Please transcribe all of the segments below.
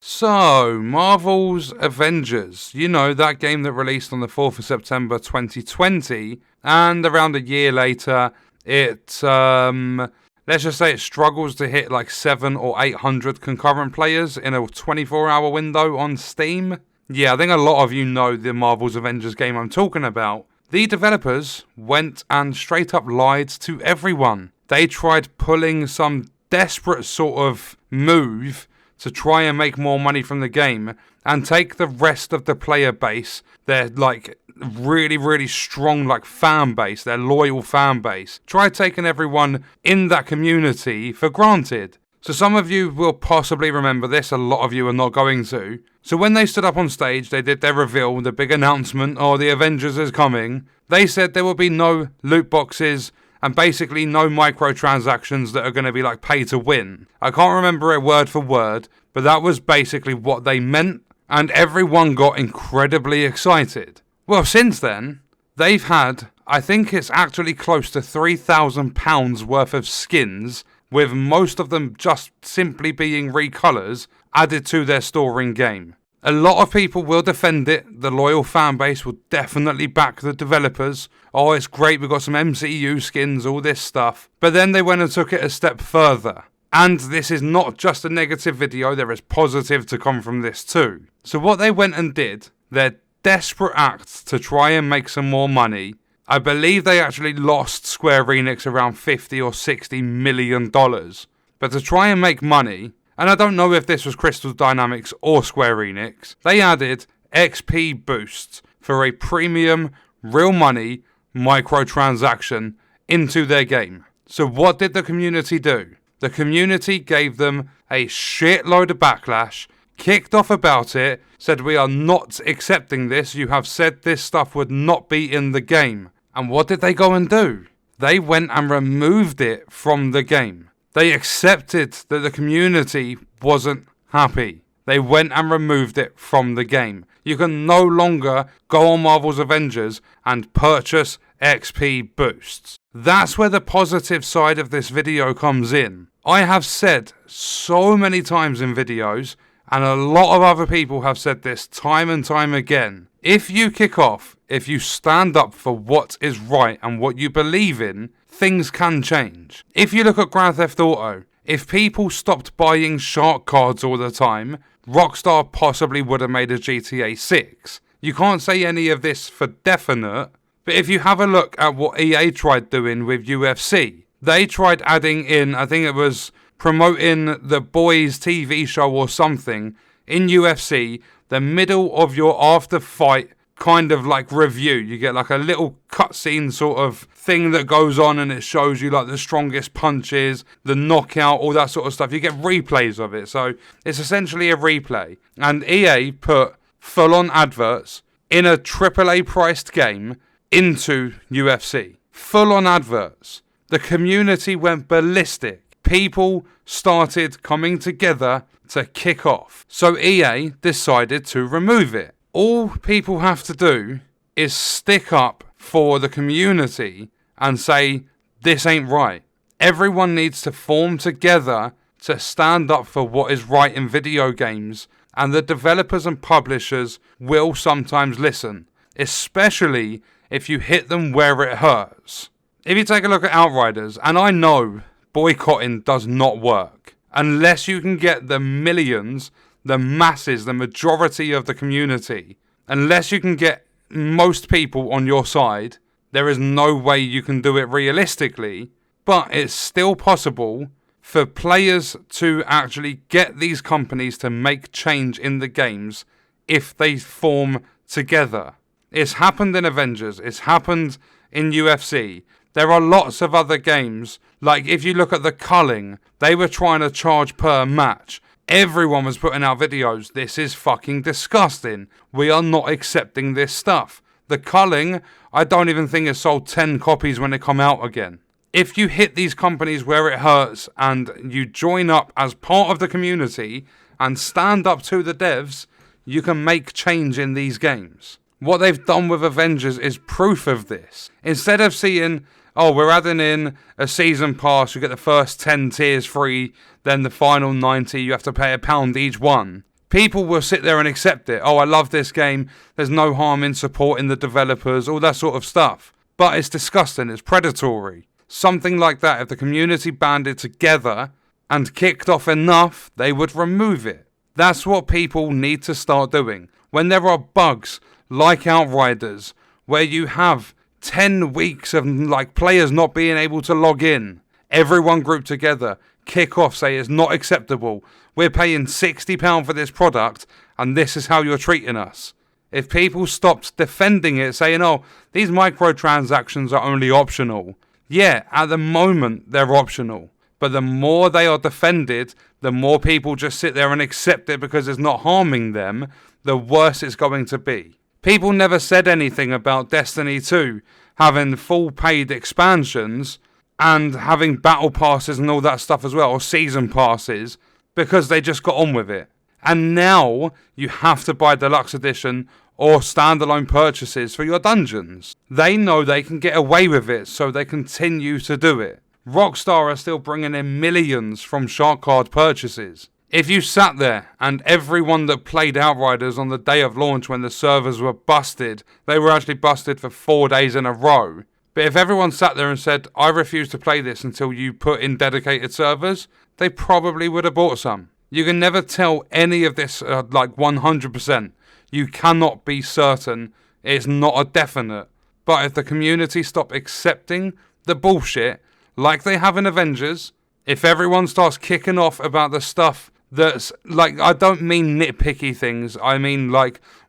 So, Marvel's Avengers, that game that released on the 4th of September 2020, and around a year later, let's just say it struggles to hit like 700 or 800 concurrent players in a 24-hour window on Steam. Yeah, I think a lot of you know the Marvel's Avengers game I'm talking about. The developers went and straight up lied to everyone. They tried pulling some desperate sort of move to try and make more money from the game and take the rest of the player base, their like really, really strong like fan base, their loyal fan base, try taking everyone in that community for granted. So some of you will possibly remember this, a lot of you are not going to. So when they stood up on stage, they did their reveal, the big announcement, the Avengers is coming. They said there will be no loot boxes and basically no microtransactions that are going to be like pay to win. I can't remember it word for word, but that was basically what they meant, and everyone got incredibly excited. Well, since then, they've had, I think it's actually close to £3,000 worth of skins, with most of them just simply being recolours added to their store in-game. A lot of people will defend it. The loyal fan base will definitely back the developers. Oh, it's great, we've got some MCU skins, all this stuff. But then they went and took it a step further. And this is not just a negative video, there is positive to come from this too. So what they went and did, their desperate act to try and make some more money, I believe they actually lost Square Enix around $50 or $60 million. But to try and make money, and I don't know if this was Crystal Dynamics or Square Enix, they added XP boosts for a premium, real money microtransaction into their game. So what did the community do? The community gave them a shitload of backlash, kicked off about it, said we are not accepting this, you have said this stuff would not be in the game. And what did they go and do? They went and removed it from the game. They accepted that the community wasn't happy. They went and removed it from the game. You can no longer go on Marvel's Avengers and purchase XP boosts. That's where the positive side of this video comes in. I have said so many times in videos, and a lot of other people have said this time and time again. If you kick off, if you stand up for what is right and what you believe in, things can change. If you look at Grand Theft Auto, if people stopped buying shark cards all the time, Rockstar possibly would have made a GTA 6. You can't say any of this for definite, but if you have a look at what EA tried doing with UFC, they tried adding in, I think it was promoting the Boys TV show or something in UFC, the middle of your after fight kind of like review. You get like a little cutscene sort of thing that goes on and it shows you like the strongest punches, the knockout, all that sort of stuff. You get replays of it. So it's essentially a replay. And EA put full-on adverts in a AAA priced game into UFC. Full-on adverts. The community went ballistic. People started coming together to kick off. So EA decided to remove it. All people have to do is stick up for the community and say, this ain't right. Everyone needs to form together to stand up for what is right in video games, and the developers and publishers will sometimes listen, especially if you hit them where it hurts. If you take a look at Outriders, and I know boycotting does not work, unless you can get the millions, the masses, the majority of the community, unless you can get most people on your side, there is no way you can do it realistically, but it's still possible for players to actually get these companies to make change in the games if they form together. It's happened in Avengers, it's happened in UFC. There are lots of other games, like if you look at the culling, they were trying to charge per match. Everyone was putting out videos, this is fucking disgusting. We are not accepting this stuff. The culling, I don't even think it sold 10 copies when it come out again. If you hit these companies where it hurts and you join up as part of the community and stand up to the devs, you can make change in these games. What they've done with Avengers is proof of this. Instead of seeing, oh, we're adding in a season pass, you get the first 10 tiers free, then the final 90, you have to pay £1 each one. People will sit there and accept it. Oh, I love this game. There's no harm in supporting the developers, all that sort of stuff. But it's disgusting. It's predatory. Something like that, if the community banded together and kicked off enough, they would remove it. That's what people need to start doing. When there are bugs like Outriders, where you have 10 weeks of players not being able to log in, everyone grouped together, kick off, say it's not acceptable. We're paying £60 for this product, and this is how you're treating us. If people stopped defending it, saying, oh, these microtransactions are only optional. Yeah, at the moment, they're optional. But the more they are defended, the more people just sit there and accept it because it's not harming them, the worse it's going to be. People never said anything about Destiny 2 having full paid expansions and having battle passes and all that stuff as well, or season passes, because they just got on with it. And now you have to buy deluxe edition or standalone purchases for your dungeons. They know they can get away with it, so they continue to do it. Rockstar are still bringing in millions from shark card purchases. If you sat there and everyone that played Outriders on the day of launch when the servers were busted, they were actually busted for 4 days in a row. But if everyone sat there and said, I refuse to play this until you put in dedicated servers, they probably would have bought some. You can never tell any of this 100%. You cannot be certain. It's not a definite. But if the community stop accepting the bullshit like they have in Avengers, if everyone starts kicking off about the stuff that's I don't mean nitpicky things, I mean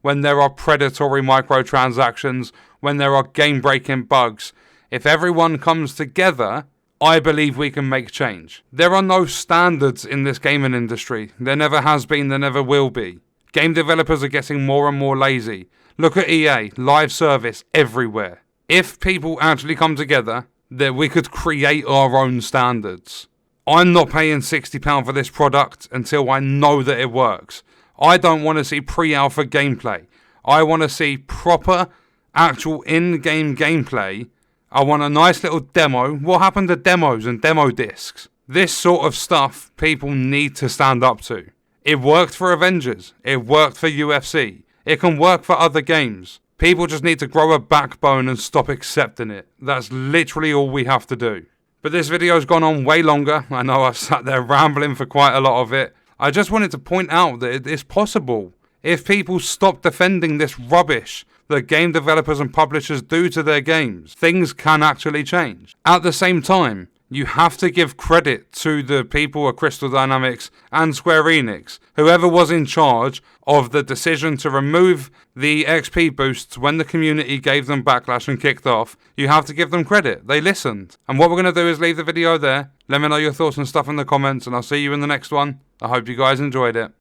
when there are predatory microtransactions, when there are game-breaking bugs, if everyone comes together, I believe we can make change. There are no standards in this gaming industry. There never has been, there never will be. Game developers are getting more and more lazy. Look at EA, live service everywhere. If people actually come together, then we could create our own standards. I'm not paying £60 for this product until I know that it works. I don't want to see pre-alpha gameplay. I want to see proper, actual in-game gameplay. I want a nice little demo. What happened to demos and demo discs? This sort of stuff people need to stand up to. It worked for Avengers. It worked for UFC. It can work for other games. People just need to grow a backbone and stop accepting it. That's literally all we have to do. But this video's gone on way longer. I know I've sat there rambling for quite a lot of it. I just wanted to point out that it is possible. If people stop defending this rubbish that game developers and publishers do to their games, things can actually change. At the same time, you have to give credit to the people at Crystal Dynamics and Square Enix, whoever was in charge of the decision to remove the XP boosts when the community gave them backlash and kicked off. You have to give them credit. They listened. And what we're going to do is leave the video there. Let me know your thoughts and stuff in the comments, and I'll see you in the next one. I hope you guys enjoyed it.